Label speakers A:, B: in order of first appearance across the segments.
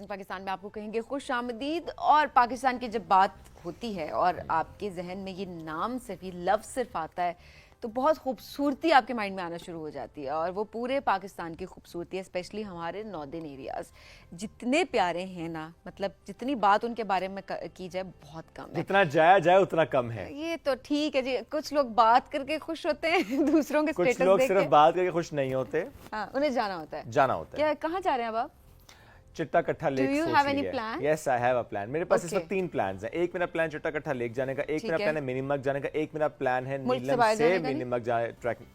A: Rising Pakistan میں آپ کو کہیں گے خوش آمدید. اور پاکستان کی جب بات ہوتی ہے اور آپ کے ذہن میں یہ نام صرف یہ لفظ صرف آتا ہے تو بہت خوبصورتی آپ کے مائنڈ میں آنا شروع ہو جاتی ہے, اور وہ پورے پاکستان کی خوبصورتی ہے, اسپیشلی ہمارے ناردرن ایریاز جتنے پیارے ہیں نا, مطلب جتنی بات ان کے بارے میں کی جائے بہت کم ہے,
B: جتنا جایا جائے اتنا کم ہے.
A: یہ تو ٹھیک ہے جی, کچھ لوگ بات کر کے خوش ہوتے ہیں, دوسروں کے
B: کچھ
A: اسٹیٹس
B: لوگ
A: دیکھ
B: صرف
A: کے
B: بات کر کے خوش نہیں ہوتے,
A: ہاں انہیں جانا ہوتا ہے.
B: جانا ہوتا ہے.
A: کیا کہاں جا رہے ہیں اب آپ؟
B: چٹا کٹھا لیک
A: Do you
B: سوچ
A: have any
B: رہی ہے.
A: plan?
B: Yes, I have a plan. میرے پاس اس
A: Okay.
B: وقت 3 plans ہیں. ایک میرا پلان چٹا کٹھا لیک جانے کا, ایک میرا پلان ہے منی مگ جانے کا, ایک میرا پلان ہے
A: ملک سے
B: نیلم
A: باہر
B: سے
A: جانے کا
B: منی
A: نہیں؟
B: مگ جانے ٹریک.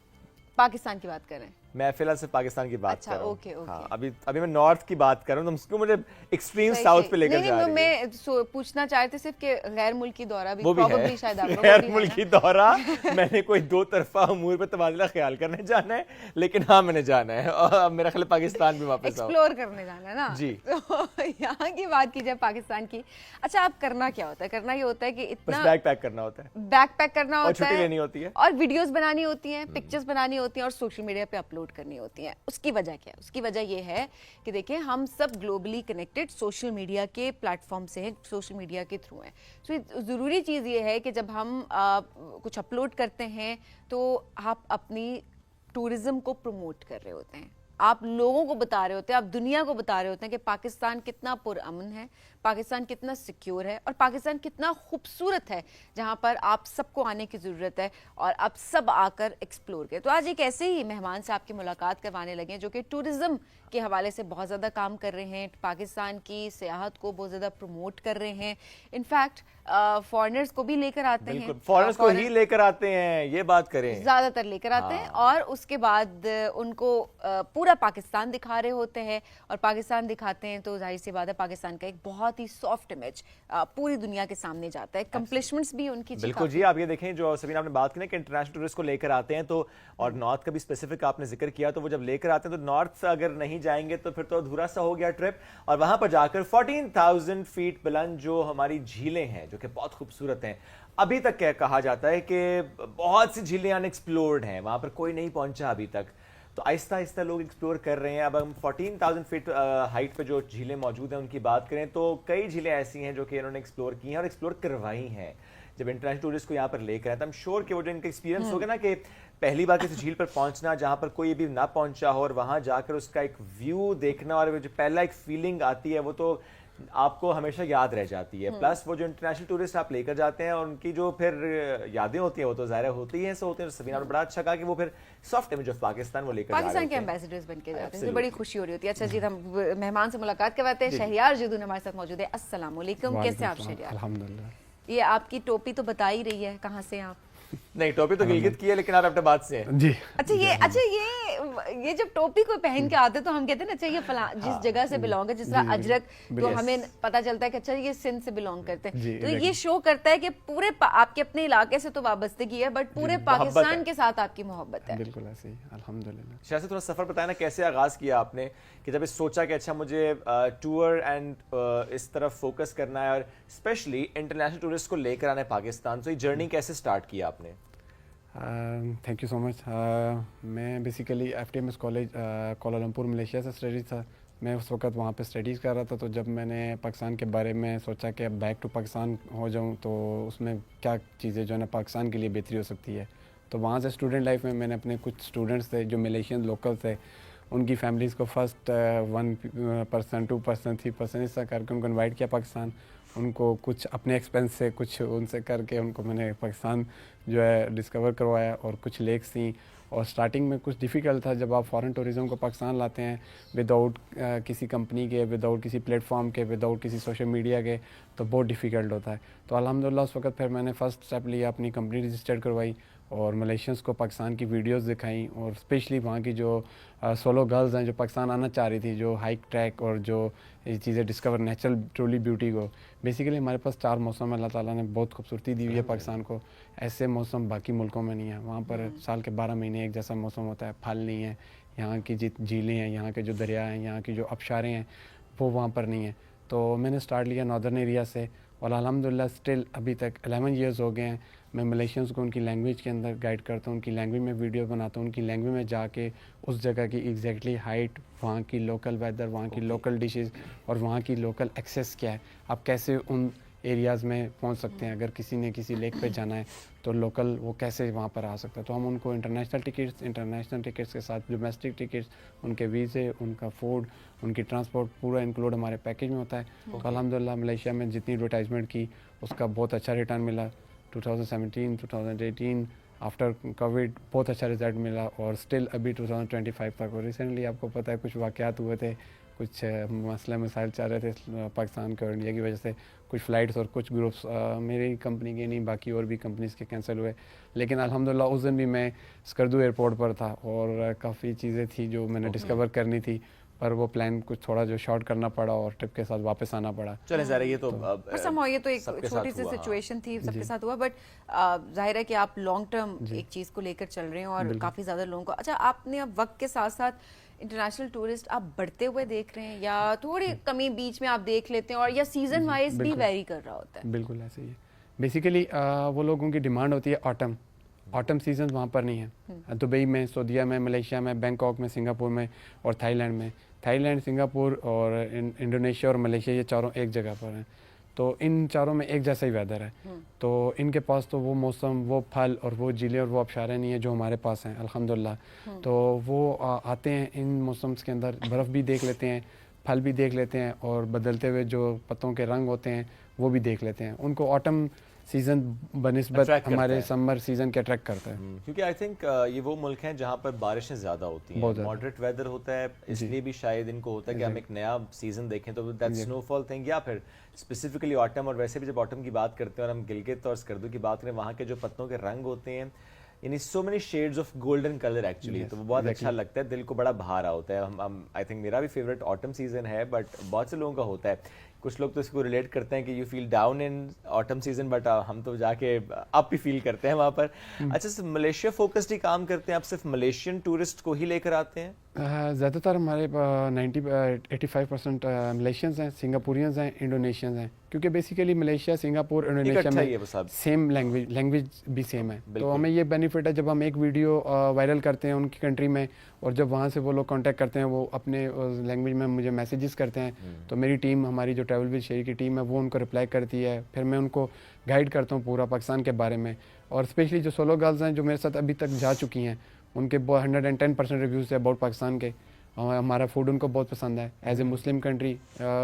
A: پاکستان کی بات کر رہے ہیں.
B: میں فی الحال سے پاکستان کی بات کر رہا
A: اوکے
B: ہوں.
A: اوکے.
B: ہاں ابھی میں نارتھ کی بات کر رہا ہوں, تو اس کو مجھے ایکسٹریم ساؤتھ پہ لے کر جا رہی ہے.
A: میں پوچھنا چاہتے صرف کہ غیر ملکی دورہ بھی
B: وہ بھی ہے,
A: شاید آپ
B: غیر ملکی دورہ میں نے کوئی 2 طرفہ امور پہ تبادلہ خیال کرنے جانا ہے, لیکن ہاں میں نے جانا ہے, اور اب میرا خیال پاکستان بھی واپس آؤ
A: ایکسپلور کرنے جانا ہے نا.
B: جی
A: یہاں کی بات کی جائے پاکستان کی, اچھا آپ کرنا کیا ہوتا ہے؟ کرنا یہ ہوتا ہے کہ اتنا
B: بیک پیک کرنا ہوتا ہے,
A: بیک پیک کرنا
B: اور
A: ہوتا
B: چھٹی
A: ہے,
B: لینی ہوتی ہے,
A: اور ویڈیوز بنانی ہوتی ہیں, پکچرز بنانی ہوتی ہیں, اور سوشل میڈیا پہ اپلوڈ کرنی ہوتی ہیں. اس کی وجہ کیا ہے؟ اس کی وجہ یہ ہے کہ دیکھیں ہم سب گلوبلی کنیکٹڈ سوشل میڈیا کے پلیٹ فارم سے ہیں, سوشل میڈیا کے تھرو ہیں. سو ضروری چیز یہ ہے کہ جب ہم کچھ اپلوڈ کرتے ہیں تو آپ اپنی ٹورزم کو پروموٹ کر رہے ہوتے ہیں, آپ لوگوں کو بتا رہے ہوتے ہیں, آپ دنیا کو بتا رہے ہوتے ہیں کہ پاکستان کتنا پرامن ہے, پاکستان کتنا سیکیور ہے, اور پاکستان کتنا خوبصورت ہے جہاں پر آپ سب کو آنے کی ضرورت ہے اور آپ سب آ کر ایکسپلور کریں. تو آج ایک ایسے ہی مہمان سے آپ کی ملاقات کروانے لگے ہیں جو کہ ٹورزم کے حوالے سے بہت زیادہ کام کر رہے ہیں, پاکستان کی سیاحت کو بہت زیادہ پروموٹ کر رہے ہیں, انفیکٹ فارنرز کو بھی لے کر آتے ہیں.
B: فارنرز کو ہی لے کر آتے ہیں, یہ بات کریں,
A: زیادہ تر لے کر آتے ہیں, اور اس کے بعد ان کو پورا پاکستان دکھا رہے ہوتے ہیں, اور پاکستان دکھاتے ہیں تو ظاہر سی بات ہے پاکستان کا ایک بہت ہی سافٹ امیج پوری دنیا کے سامنے جاتا ہے. کمپلیشمنٹس بھی ان کی
B: بالکل جی. آپ یہ دیکھیں جو سبین آپ نے بات کی نا کہ انٹرنیشنل ٹورسٹ کو لے کر آتے ہیں, تو اور نارتھ کا بھی اسپیسیفک آپ نے ذکر کیا, تو وہ جب لے کر آتے ہیں تو نارتھ اگر نہیں جائیں گے تو پھر تو ادھورا سا ہو گیا ٹرپ. اور وہاں پر جا کر 14,000 فیٹ بلند جو ہماری جھیلیں ہیں جو کہ بہت خوبصورت ہیں, ابھی تک کہا جاتا ہے کہ بہت سی جھیلیں انیکسپلورڈ ہیں, وہاں پر کوئی نہیں پہنچا ابھی تک, تو آہستہ آہستہ لوگ ایکسپلور کر رہے ہیں. اب ہم 14,000 فٹ ہائٹ پہ جو جھیلیں موجود ہیں ان کی بات کریں تو کئی جھیلیں ایسی ہیں جو کہ انہوں نے ایکسپلور کی ہیں اور ایکسپلور کروائی ہیں. جب انٹرنیشنل ٹورسٹ کو یہاں پر لے کر آئے تو ہم شور کہ وہ جو ان کا ایکسپیرینس ہوگا نا کہ پہلی بار کسی جھیل پر پہنچنا جہاں پر کوئی بھی نہ پہنچا ہو, اور وہاں جا کر اس کا ایک ویو دیکھنا, اور جو پہلا ایک فیلنگ آتی ہے وہ تو آپ کو ہمیشہ یاد رہ جاتی ہے. پلس وہ جو انٹرنیشنل ٹورسٹ آپ لے کر جاتے ہیں اور ان کی جو پھر یادیں ہوتی ہیں وہ تو ظاہر ہوتی ہیں, سو ہوتے ہیں. سبینہ نے بڑا اچھا کہا کہ وہ پھر سافٹ امیج آف پاکستان وہ لے کر
A: پاکستان کے ایمبیسڈرز بن کے جاتے ہیں, بڑی خوشی ہو رہی ہوتی ہے. اچھا جی, ہم مہمان سے ملاقات کرواتے ہیں. شہریار جدون ہمارے ساتھ موجود ہے. السلام علیکم, کیسے آپ شہریار؟
C: الحمدللہ.
A: یہ آپ کی ٹوپی تو بتا ہی رہی ہے کہاں سے آپ.
B: نہیں, ٹوپی تو گلگت کی ہے, لیکن آپ اپنے بات سے ہیں
C: جی.
A: اچھا یہ جب ٹوپی کو پہن کے آتے تو ہم کہتے ہیں نا اچھا یہ فلاں جس جگہ سے بلونگ ہے, جس طرح اجرک تو ہمیں پتہ چلتا ہے کہ اچھا یہ سندھ سے بلونگ کرتے ہیں, تو یہ شو کرتا ہے کہ پورے آپ کے اپنے علاقے سے تو وابستگی ہے بٹ پورے پاکستان کے ساتھ آپ کی محبت ہے.
C: بالکل ایسے ہی, الحمدللہ.
B: شاہ سے تھوڑا سفر بتایا نا کیسے آغاز کیا آپ نے, کہ جب سوچا کہ اچھا مجھے ٹور اینڈ اس طرف فوکس کرنا ہے اور اسپیشلی انٹرنیشنل ٹورسٹ کو لے کر آنا ہے پاکستان, تو یہ جرنی کیسے سٹارٹ کیا آپ نے؟
C: Thank you so much. میں basically FTMS college Kuala Lumpur Malaysia سے اسٹڈیز تھا. میں اس وقت وہاں پہ اسٹڈیز کر رہا تھا, تو جب میں نے پاکستان کے بارے میں سوچا کہ اب بیک ٹو پاکستان ہو جاؤں تو اس میں کیا چیزیں جو ہے نا پاکستان کے لیے بہتری ہو سکتی ہے, تو وہاں سے اسٹوڈنٹ لائف میں میں نے اپنے کچھ اسٹوڈنٹس تھے جو ملیشین لوکل تھے, ان کی فیملیز کو فرسٹ 1%, 2%, 3% اس طرح کر کے ان کو انوائٹ کیا پاکستان. ان کو کچھ اپنے ایکسپینس سے کچھ ان سے کر کے ان کو میں نے پاکستان جو ہے ڈسکور کروایا, اور کچھ لیکس تھیں. اور سٹارٹنگ میں کچھ ڈیفیکلٹ تھا جب آپ فارن ٹوریزم کو پاکستان لاتے ہیں وداؤٹ کسی کمپنی کے, وداؤٹ کسی پلیٹ فارم کے, وداؤٹ کسی سوشل میڈیا کے, تو بہت ڈیفیکلٹ ہوتا ہے. تو الحمدللہ اس وقت پھر میں نے فرسٹ اسٹیپ لیا, اپنی کمپنی رجسٹرڈ کروائی اور ملیشینس کو پاکستان کی ویڈیوز دکھائیں, اور اسپیشلی وہاں کی جو سولو گرلز ہیں جو پاکستان آنا چاہ رہی تھی, جو ہائک ٹریک اور جو یہ چیزیں ڈسکور نیچرل ٹرولی بیوٹی کو. بیسیکلی ہمارے پاس 4 موسم اللہ تعالیٰ نے بہت خوبصورتی دی ہوئی ہے پاکستان کو, ایسے موسم باقی ملکوں میں نہیں ہے. وہاں پر سال کے 12 مہینے ایک جیسا موسم ہوتا ہے, پھل نہیں ہے, یہاں کی جھیلیں ہیں, یہاں کے جو دریا ہیں, یہاں کی جو آبشاریں ہیں وہ وہاں پر نہیں ہیں. تو میں نے سٹارٹ لیا ناردرن ایریا سے, اور الحمدللہ اسٹل ابھی تک 11 ایئرز ہو گئے ہیں. میں ملیشینس کو ان کی لینگویج کے اندر گائیڈ کرتا ہوں, ان کی لینگویج میں ویڈیو بناتا ہوں, ان کی لینگویج میں جا کے اس جگہ کی ایگزیکٹلی ہائٹ, وہاں کی لوکل ویدر, وہاں کی لوکل ڈشز اور وہاں کی لوکل ایکسیس کیا ہے, آپ کیسے ان ایریاز میں پہنچ سکتے ہیں. اگر کسی نے کسی لیک پہ جانا ہے تو لوکل وہ کیسے وہاں پر آ سکتا ہے. تو ہم ان کو انٹرنیشنل ٹکٹس کے ساتھ ڈومیسٹک ٹکٹس, ان کے ویزے, ان کا فوڈ, ان کی ٹرانسپورٹ پورا انکلوڈ ہمارے پیکیج میں ہوتا ہے. تو الحمدللہ ملیشیا میں جتنی ایڈورٹائزمنٹ کی اس کا بہت اچھا ریٹرن ملا. 2017 2018 آفٹر کووڈ بہت اچھا رزلٹ ملا, اور اسٹل ابھی 2025 تک. اور ریسنٹلی آپ کو پتہ ہے کچھ واقعات ہوئے تھے, کچھ مسئلہ مسائل چل رہے تھے پاکستان کے اور انڈیا کی وجہ سے. کچھ فلائٹس اور کچھ گروپس میری کمپنی کے نہیں, باقی اور بھی کمپنیز کے کینسل ہوئے. لیکن الحمدللہ اس دن بھی میں اسکردو ایئرپورٹ پر تھا, اور کافی چیزیں تھیں جو میں نے ڈسکور کرنی تھی, پر وہ پلان کچھ تھوڑا جو شارٹ کرنا پڑا اور ٹرپ کے ساتھ واپس آنا پڑا.
B: چلیں ظاہر یہ تو
A: یہ تو ایک چھوٹی سی سچویشن تھی, سب کے ساتھ ہوا, بٹ ظاہر ہے کہ آپ لانگ ٹرم ایک چیز کو لے کر چل رہے ہیں اور کافی زیادہ لوگوں کو. اچھا, آپ نے اب وقت کے ساتھ ساتھ انٹرنیشنل ٹورسٹ آپ بڑھتے ہوئے دیکھ رہے ہیں, یا تھوڑی کمی بیچ میں آپ دیکھ لیتے ہیں, اور یا سیزن وائز بھی ویری کر رہا ہوتا ہے؟
C: بالکل ایسے ہی ہے. بیسیکلی وہ لوگوں کی ڈیمانڈ ہوتی ہے آٹم سیزن وہاں پر نہیں ہے. دبئی میں, سعودیہ میں, ملیشیا میں, بینکاک میں, سنگاپور میں اور تھائی لینڈ میں. تھائی لینڈ, سنگاپور اور انڈونیشیا اور ملیشیا یہ چاروں ایک جگہ پر ہیں. تو ان چاروں میں ایک جیسا ہی ویدر ہے. تو ان کے پاس تو وہ موسم, وہ پھل اور وہ جھیلیں اور وہ آبشاریں نہیں ہیں جو ہمارے پاس ہیں الحمدللہ. تو وہ آتے ہیں ان موسمس کے اندر, برف بھی دیکھ لیتے ہیں, پھل بھی دیکھ لیتے ہیں, اور بدلتے ہوئے جو پتوں کے رنگ ہوتے ہیں وہ بھی دیکھ لیتے ہیں. ان کو آٹم سیزن بنسبت ہمارے سمر سیزن کے اٹریکٹ کرتا ہے,
B: کیونکہ آئی تھنک یہ وہ ملک ہیں جہاں پر بارشیں زیادہ ہوتی ہیں, ماڈریٹ ویدر ہوتا ہے, اس لیے بھی شاید ان کو ہوتا ہے کہ ہم ایک نیا سیزن دیکھیں. تو دیٹ سنو فال تھنگ, یا پھر اسپیسیفکلی آٹم. اور ویسے بھی جب آٹم کی بات کرتے ہیں اور ہم گلگت اور اسکردو کی بات کریں, وہاں کے جو پتوں کے رنگ ہوتے ہیں, یعنی so many sheds of golden colour actually, تو وہ بہت اچھا لگتا ہے, دل کو بڑا بہار ہوتا ہے. آئی تھنک میرا بھی فیوریٹ آٹم سیزن ہے, بٹ بہت سے لوگوں کا ہوتا ہے. کچھ لوگ تو اس کو ریلیٹ کرتے ہیں کہ you feel down in autumn season, but ہم تو جا کے اپ ہی فیل کرتے ہیں وہاں پر. اچھا, صرف ملیشیا فوکسڈ ہی کام کرتے ہیں آپ, صرف ملیشین ٹورسٹ کو ہی لے کر آتے ہیں؟
C: زیادہ تر ہمارے 85% ملیشینز ہیں, سنگاپورینز ہیں, انڈونیشینز ہیں. کیونکہ بیسیکلی ملیشیا, سنگاپور, انڈونیشیا میں سیم لینگویج بھی سیم ہے. تو ہمیں یہ بینیفٹ ہے جب ہم ایک ویڈیو وائرل کرتے ہیں ان کی کنٹری میں, اور جب وہاں سے وہ لوگ کانٹیکٹ کرتے ہیں, وہ اپنے لینگویج میں مجھے میسیجز کرتے ہیں, تو میری ٹیم, ہماری جو ٹریول ود شیری کی ٹیم ہے, وہ ان کو رپلائی کرتی ہے. پھر میں ان کو گائیڈ کرتا ہوں پورا پاکستان کے بارے میں. اور اسپیشلی جو سولو گرلز ہیں جو میرے ساتھ ابھی تک جا چکی ہیں, ان کے 110% ریویوز ہے اباؤٹ پاکستان کے. ہمارا فوڈ ان کو بہت پسند ہے. ایز اے مسلم کنٹری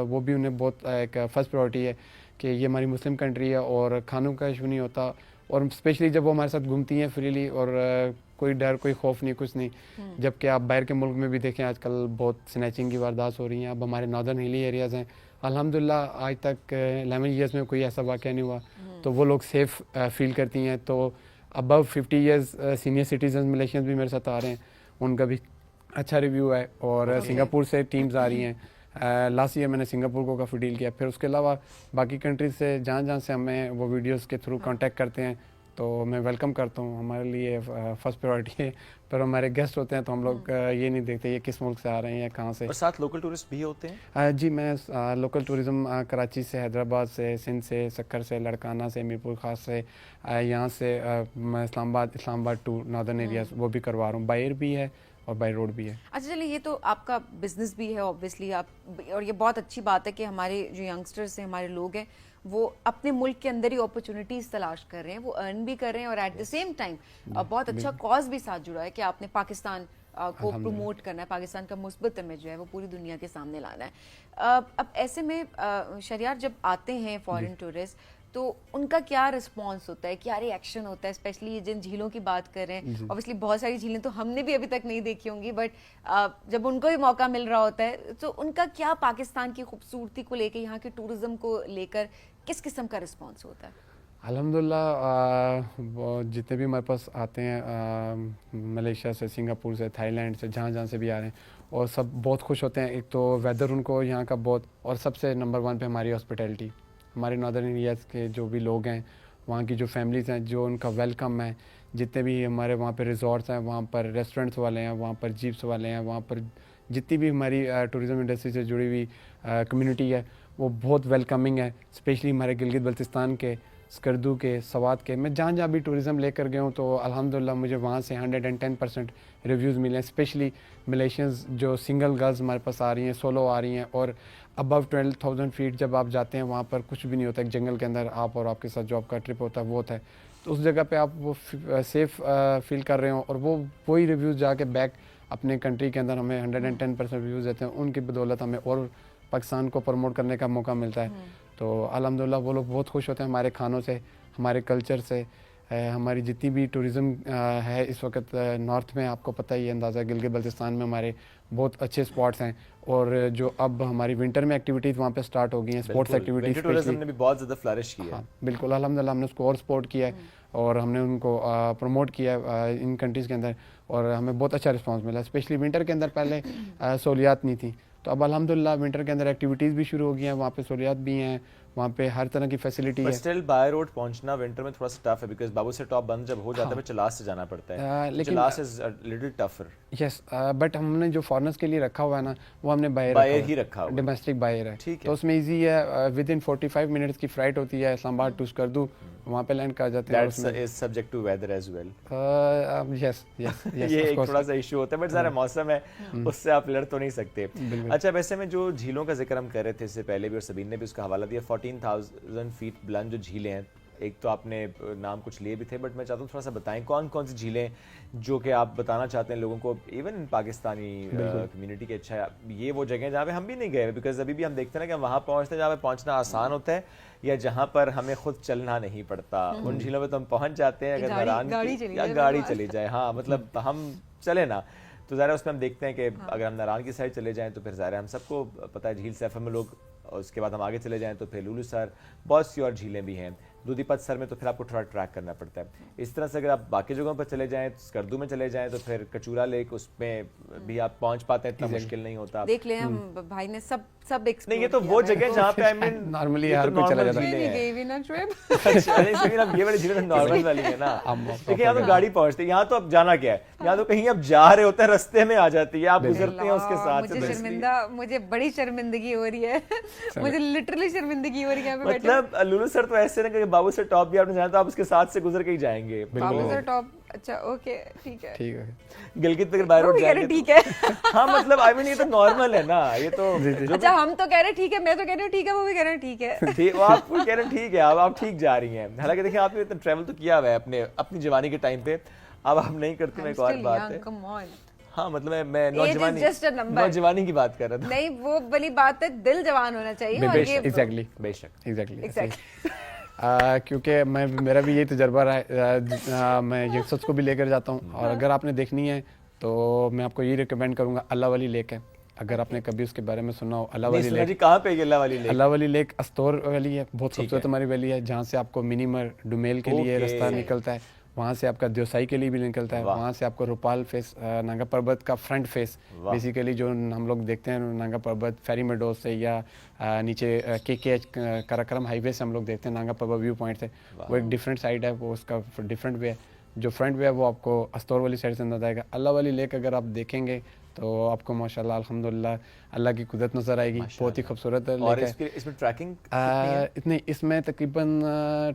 C: وہ بھی انہیں بہت ایک فرسٹ پرائورٹی ہے کہ یہ ہماری مسلم کنٹری ہے, اور کھانوں کا ایشو نہیں ہوتا. اور اسپیشلی جب وہ ہمارے ساتھ گھومتی ہیں فریلی, اور کوئی ڈر, کوئی خوف نہیں, کچھ نہیں. جبکہ آپ باہر کے ملک میں بھی دیکھیں آج کل بہت سنیچنگ کی واردات ہو رہی ہیں. اب ہمارے ناردرن ہلی ایریاز ہیں, الحمدللہ آج تک 11 ایئرس میں کوئی ایسا واقعہ نہیں ہوا. تو وہ لوگ سیف فیل کرتی ہیں. تو ابو 50 ایئرز سینئر سٹیزن ملیشینز بھی میرے ساتھ آ رہے ہیں, ان کا بھی اچھا ریویو ہے. اور سنگاپور سے ٹیمز آ رہی ہیں. لاسٹ ایئر میں نے سنگاپور کو کافی ڈیل کیا. پھر اس کے علاوہ باقی کنٹریز سے جہاں سے ہمیں وہ ویڈیوز کے تھرو کانٹیکٹ کرتے ہیں, تو میں ویلکم کرتا ہوں. ہمارے لیے فرسٹ پرائورٹی ہے. پر ہمارے گیسٹ ہوتے ہیں تو ہم لوگ یہ نہیں دیکھتے یہ کس ملک سے آ رہے ہیں یا کہاں سے.
B: اور ساتھ لوکل ٹورسٹ بھی ہوتے ہیں؟
C: جی, میں لوکل ٹورزم کراچی سے, حیدرآباد سے, سندھ سے, سکر سے, لڑکانہ سے, میرپور خاص سے, یہاں سے اسلام آباد ٹو ناردرن ایریاز وہ بھی کروا رہا ہوں. بائی ایئر بھی ہے اور بائی روڈ بھی ہے.
A: اچھا چلیے, یہ تو آپ کا بزنس بھی ہے اوبویسلی, آپ, اور یہ بہت اچھی بات ہے کہ ہمارے جو ینگسٹرس ہیں, ہمارے لوگ ہیں, وہ اپنے ملک کے اندر ہی اپرچونیٹیز تلاش کر رہے ہیں, وہ ارن بھی کر رہے ہیں, اور ایٹ دا سیم ٹائم بہت اچھا کاز بھی ساتھ جڑا ہے کہ آپ نے پاکستان کو پروموٹ کرنا ہے, پاکستان کا مثبت امیج جو ہے وہ پوری دنیا کے سامنے لانا ہے. اب ایسے میں شہریار جب آتے ہیں فارن ٹورسٹ, تو ان کا کیا رسپانس ہوتا ہے, کیا ری ایکشن ہوتا ہے, اسپیشلی جن جھیلوں کی بات کر رہے ہیں؟ اوبویسلی بہت ساری جھیلیں تو ہم نے بھی ابھی تک نہیں دیکھی ہوں گی, بٹ جب ان کو بھی موقع مل رہا ہوتا ہے, تو ان کا کیا پاکستان کی خوبصورتی کو لے کے, یہاں کے ٹورزم کو لے کر کس قسم کا رسپانس ہوتا ہے؟
C: الحمدللہ جتنے بھی ہمارے پاس آتے ہیں ملیشیا سے, سنگاپور سے, تھائی لینڈ سے, جہاں سے بھی آ رہے ہیں, اور سب بہت خوش ہوتے ہیں. ایک تو ویدر ان کو یہاں کا بہت, اور سب سے نمبر 1 پہ ہماری ہاسپٹیلٹی. ہمارے ناردرن ایریاز کے جو بھی لوگ ہیں, وہاں کی جو فیملیز ہیں, جو ان کا ویلکم ہے. جتنے بھی ہمارے وہاں پہ ریزورٹس ہیں, وہاں پر ریسٹورنٹس والے ہیں, وہاں پر جیپس والے ہیں, وہاں پر جتنی بھی ہماری ٹورزم انڈسٹری سے جڑی ہوئی کمیونٹی ہے, وہ بہت ویلکمنگ ہے، اسپیشلی ہمارے گلگت بلتستان کے، اسکردو کے، سوات کے. میں جہاں جہاں بھی ٹوریزم لے کر گیا ہوں تو الحمدللہ مجھے وہاں سے 110% ریویوز ملے ہیں. اسپیشلی ملیشینز جو سنگل گرلز ہمارے پاس آ رہی ہیں، سولو آ رہی ہیں، اور ابو 12,000 فیٹ جب آپ جاتے ہیں وہاں پر کچھ بھی نہیں ہوتا. ایک جنگل کے اندر آپ اور آپ کے ساتھ جو آپ کا ٹرپ ہوتا ہے وہ ہوتا ہے. تو اس جگہ پہ آپ وہ سیف فیل کر رہے ہوں، اور وہی ریویوز جا کے بیک اپنے کنٹری کے اندر ہمیں 110% ریویوز دیتے ہیں. ان کی بدولت ہمیں اور پاکستان کو پروموٹ کرنے کا موقع ملتا ہے. تو الحمدللہ وہ لوگ بہت خوش ہوتے ہیں ہمارے کھانوں سے، ہمارے کلچر سے. ہماری جتنی بھی ٹوریزم ہے اس وقت نارتھ میں، آپ کو پتہ ہی ہے اندازہ، گلگت بلتستان میں ہمارے بہت اچھے اسپاٹس ہیں. اور جو اب ہماری ونٹر میں ایکٹیویٹیز وہاں پہ سٹارٹ ہو گئی ہیں، اسپورٹس ایکٹیویٹیز
B: ٹورزم نے بھی بہت زیادہ فلرش کی ہے.
C: بالکل الحمدللہ ہم نے اس کو اور سپورٹ کیا ہے اور ہم نے ان کو پروموٹ کیا ہے ان کنٹریز کے اندر، اور ہمیں بہت اچھا رسپانس ملا. اسپیشلی ونٹر کے اندر پہلے سہولیات نہیں تھیں، تو اب الحمدللہ ونٹر کے اندر ایکٹیویٹیز بھی شروع ہو گئی ہیں، وہاں پہ سہولیات بھی ہیں، وہاں پہ ہر طرح کی فیسلٹی ہے.
B: اسٹل بائی روڈ پہنچنا ونٹر میں تھوڑا سا ٹف ہے، بیکاز بابو سے ٹاپ بند جب ہو جاتا ہے پھر چلاس سے جانا پڑتا ہے.
C: لیکن
B: Chilas is little tougher.
C: Yes, but ہم نے جو فارنرز کے لیے رکھا ہوا ہے نا، وہ ہم نے
B: باہر ہی رکھا ہوا،
C: ڈومیسٹک باہر ہے.
B: ٹھیک ہے،
C: تو اس میں ایزی ہے، ود ان 45 منٹس کی فلائٹ ہوتی ہے اسلام آباد ٹو اسکردو، وہاں پہ لینڈ کر جاتے ہیں.
B: That's is subject to weather as well.
C: Yes yes
B: یہ ایک تھوڑا سا ایشو ہوتا ہے، بٹ ذرا موسم ہے اس سے آپ لڑ تو نہیں سکتے. اچھا، ویسے میں جو جھیلوں کا ذکر ہم کر رہے تھے اس سے پہلے بھی، اور سبین نے بھی اس کا حوالہ دیا، 14,000 فیٹ بلند جو جھیلیں ہیں. ایک تو آپ نے نام کچھ لیے بھی تھے، بٹ میں چاہتا ہوں تھوڑا سا بتائیں کون کون سی جھیلیں جو کہ آپ بتانا چاہتے ہیں لوگوں کو، ایون پاکستانی کمیونٹی کے. اچھا، یہ وہ جگہیں جہاں پہ ہم بھی نہیں گئے، بیکاز ابھی بھی ہم دیکھتے ہیں نا کہ ہم وہاں پہنچتے ہیں جہاں پہ پہنچنا آسان ہوتا ہے، یا جہاں پر ہمیں خود چلنا نہیں پڑتا. ان جھیلوں پہ تو ہم پہنچ جاتے ہیں اگر گاڑی چلی جائے. ہاں مطلب ہم چلے نا، تو ظاہر اس میں ہم دیکھتے ہیں کہ اگر ہم ناران کی سائڈ چلے جائیں تو پھر ظاہر ہم سب کو پتہ ہے جھیل سیف میں لوگ، اور اس کے بعد ہم آگے چلے جائیں تو پھر لولو سر، بہت سی اور جھیلیں بھی ہیں. دودھی پت سر میں تو پھر آپ کو تھوڑا ٹریک کرنا پڑتا ہے. اس طرح سے اگر آپ باقی جگہوں پر چلے جائیں، اسکردو میں چلے جائیں تو پھر کچورا لیک، اس میں بھی آپ پہنچ پاتے ہیں، اتنا مشکل نہیں ہوتا.
A: دیکھ لیں ہم بھائی نے سب
B: نہیں، یہ تو وہ جگہ جہاں پہ
C: نارملی ہر کوئی چلا جاتا ہے.
B: یہ والی جھیلیں نارمل والی ہے نا. دیکھیں یہاں تو گاڑی پہنچتی ہے، یہاں تو اب جانا کیا ہے، یہاں تو کہیں اب جا رہے ہوتے ہیں، رستے میں آ جاتی ہے، آپ گزرتے ہیں اس کے ساتھ.
A: مجھے بڑی شرمندگی ہو رہی ہے، مجھے لٹرلی شرمندگی ہو رہی ہے.
B: مطلب لولو سر تو ایسے نا کہ بابو سے ٹاپ بھی آپ نے جانا تو آپ اس کے ساتھ سے گزر کے ہی جائیں گے.
A: بابو سے ٹاپ، اچھا اوکے ٹھیک ہے.
B: گلگت اگر بائی روڈ جائیں گے
A: ٹھیک ہے.
B: ہاں مطلب آئی مین یہ تو نارمل ہے نا، یہ تو.
A: اچھا ہم تو کہہ رہے ٹھیک ہے، میں تو کہہ رہی ہوں ٹھیک ہے، وہ بھی کہہ رہے ہیں ٹھیک ہے.
B: وہ آپ کو کہہ رہے ہیں ٹھیک ہے، آپ ٹھیک جا رہی ہیں. حالانکہ دیکھیں آپ نے اتنا ٹریول تو کیا ہوا ہے اپنی جوانی کے ٹائم پہ، اب آپ نہیں کرتے. میں ایک اور بات ہے، ہاں مطلب میں نوجوانی کی بات کر رہا تھا.
A: نہیں وہ والی بات ہے، دل جوان ہونا چاہیے.
C: ایگزیکٹلی،
B: بے شک،
C: ایگزیکٹلی. کیونکہ میرا بھی یہی تجربہ رہا ہے، میں ینگسٹرز کو بھی لے کر جاتا ہوں، اور اگر آپ نے دیکھنی ہے تو میں آپ کو یہ ریکمینڈ کروں گا، اللہ والی لیک ہے. اگر آپ نے کبھی اس کے بارے میں سنا ہو، اللہ والی لیک.
B: کہاں پہ اللہ والی لیک؟
C: اللہ والی لیک استور ویلی ہے، بہت خوبصورت ہماری ویلی ہے، جہاں سے آپ کو منیمر ڈومیل کے لیے راستہ نکلتا ہے، وہاں سے آپ کا دیوسائی کے لیے بھی نکلتا ہے، وہاں سے آپ کو روپال فیس، نانگا پربت کا فرنٹ فیس بیسیکلی جو ہم لوگ دیکھتے ہیں نانگا پربت فیری میڈوز سے، یا نیچے KKH کراکرم ہائی وے سے ہم لوگ دیکھتے ہیں نانگا پربت ویو پوائنٹ سے. وہ ایک ڈفرینٹ سائڈ ہے، وہ اس کا ڈفرینٹ وے ہے. جو فرنٹ وے ہے وہ آپ کو استور والی سائڈ سے نظر آئے گا. اللہ والی لیک اگر آپ دیکھیں گے تو آپ کو ماشاءاللہ الحمدللہ اللہ کی قدرت نظر آئے گی. بہت ہی خوبصورت ہے.
B: اور اس میں ٹریکنگ
C: اتنی، اس میں تقریباً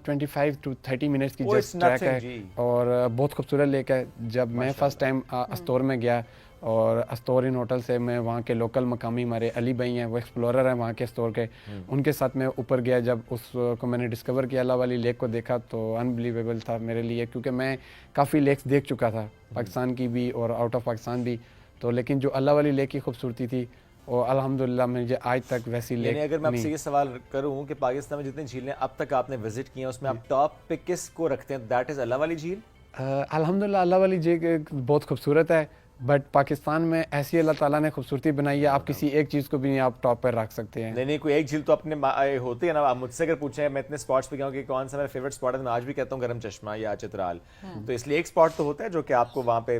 C: 25 to 30 منٹس کی جسٹ ٹریک ہے، اور بہت خوبصورت لیک ہے. جب میں فرسٹ ٹائم استور میں گیا، اور استور ان ہوٹل سے میں وہاں کے لوکل مقامی ہمارے علی بھائی ہیں، وہ ایکسپلورر ہیں وہاں کے استور کے، ان کے ساتھ میں اوپر گیا. جب اس کو میں نے ڈسکور کیا، اللہ والی لیک کو دیکھا، تو انبلیویبل تھا میرے لیے، کیونکہ میں کافی لیکس دیکھ چکا تھا، پاکستان کی بھی اور آؤٹ آف پاکستان بھی. تو لیکن جو اللہ والی لیک کی خوبصورتی تھی، اور الحمدللہ مجھے آج تک ویسی لیک.
B: یعنی اگر میں آپ سے یہ سوال کروں کہ پاکستان میں جتنی جھیلیں اب تک آپ نے وزٹ کی ہیں، اس میں آپ ٹاپ پہ کس کو رکھتے ہیں؟ دیٹ از اللہ والی جھیل.
C: الحمدللہ اللہ والی جھیل بہت خوبصورت ہے، بٹ پاکستان میں ایسی اللہ تعالیٰ نے خوبصورتی بنائی ہے، آپ کسی ایک چیز کو بھی نہیں آپ ٹاپ پر رکھ سکتے ہیں.
B: نہیں کوئی ایک جھیل تو اپنے ہوتی ہے نا. آپ مجھ سے اگر پوچھیں، میں اتنے اسپاٹس پہ گیا ہوں کہ کون سا میرا فیوریٹ اسپاٹ ہے، میں آج بھی کہتا ہوں گرم چشمہ یا چترال. تو اس لیے ایک اسپاٹ تو ہوتا ہے جو کہ آپ کو وہاں پہ